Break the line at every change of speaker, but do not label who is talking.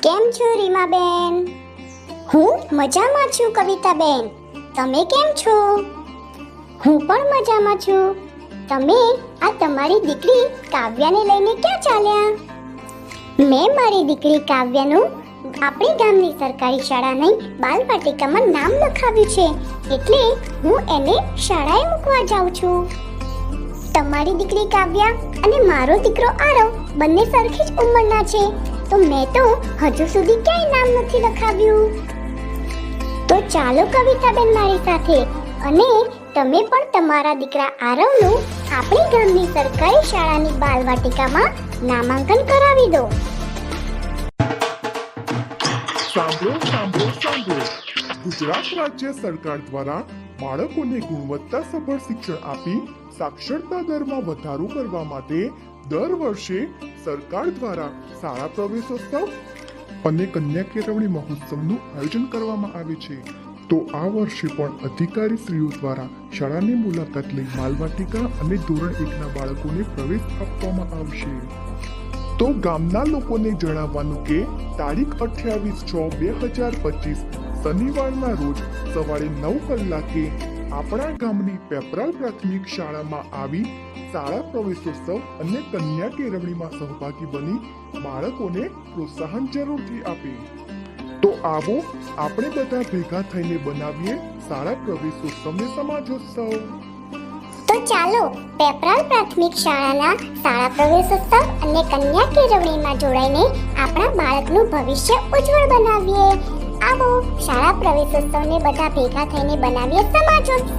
કેમ છો રીમાબેન? હું મજામાં છું કવિતાબેન. તમે કેમ છો? હું પણ મજામાં છું. તમે આ તમારી દીકરી કાવ્યાને લઈને ક્યાં ચાલ્યા? મેં મારી દીકરી કાવ્યાનું આપણી ગામની સરકારી શાળાની બાલવાટિકામાં નામ લખાવ્યું છે, એટલે હું એને શાળાએ મૂકવા જાઉં છું. તમારી દીકરી કાવ્યા અને મારો દીકરો આરવ બંને સરખી જ ઉંમરના છે, તો મેં તો હજુ સુધી ક્યાંય નામ નથી લખાવ્યું. તો ચાલો કવિતાબેન મારી સાથે, અને તમે પણ તમારા દીકરા આરવનું આપણી ગામની સરકારી શાળાની બાલવાટિકામાં નામાંકન કરાવી દો.
સાંભળો સાંભળો સાંભળો. ગુજરાત રાજ્ય સરકાર દ્વારા બાળકોને ગુણવત્તાસભર શિક્ષણ આપી સાક્ષરતા દરમાં વધારો કરવા માટે દર વર્ષે સરકાર દ્વારા શાળા પ્રવેશોત્સવ અને કન્યા કેળવણી મહોત્સવનું આયોજન કરવામાં આવે છે. તો આ વર્ષે પણ અધિકારીશ્રીઓ દ્વારા શાળાની મુલાકાત લઈ બાલવાટિકા અને ધોરણ 1ના બાળકોને પ્રવેશ આપવામાં આવશે. તો ગામના લોકોને જણાવવાનું કે તારીખ 28/6/2025 શનિવારના રોજ સવારે 9 કલાકે આપણા ગામની પેપરાલ પ્રાથમિક શાળામાં આવી શાળા પ્રવેશોત્સવ અને કન્યા કેળવણીમાં સહભાગી બની બાળકોને પ્રોત્સાહન જરૂરથી આપે. તો આવો આપણે બધા ભેગા થઈને બનાવીએ શાળા પ્રવેશોત્સવને સમાજોત્સવ.
તો ચાલો પેપરાલ પ્રાથમિક શાળાના શાળા પ્રવેશોત્સવ અને કન્યા કેળવણીમાં જોડાઈને આપણા બાળકનું ભવિષ્ય ઉજ્જવળ બનાવીએ. આવો શાળા પ્રવેશોત્સવને બધા ભેગા થઈને બનાવીએ સમાજોત્સવ.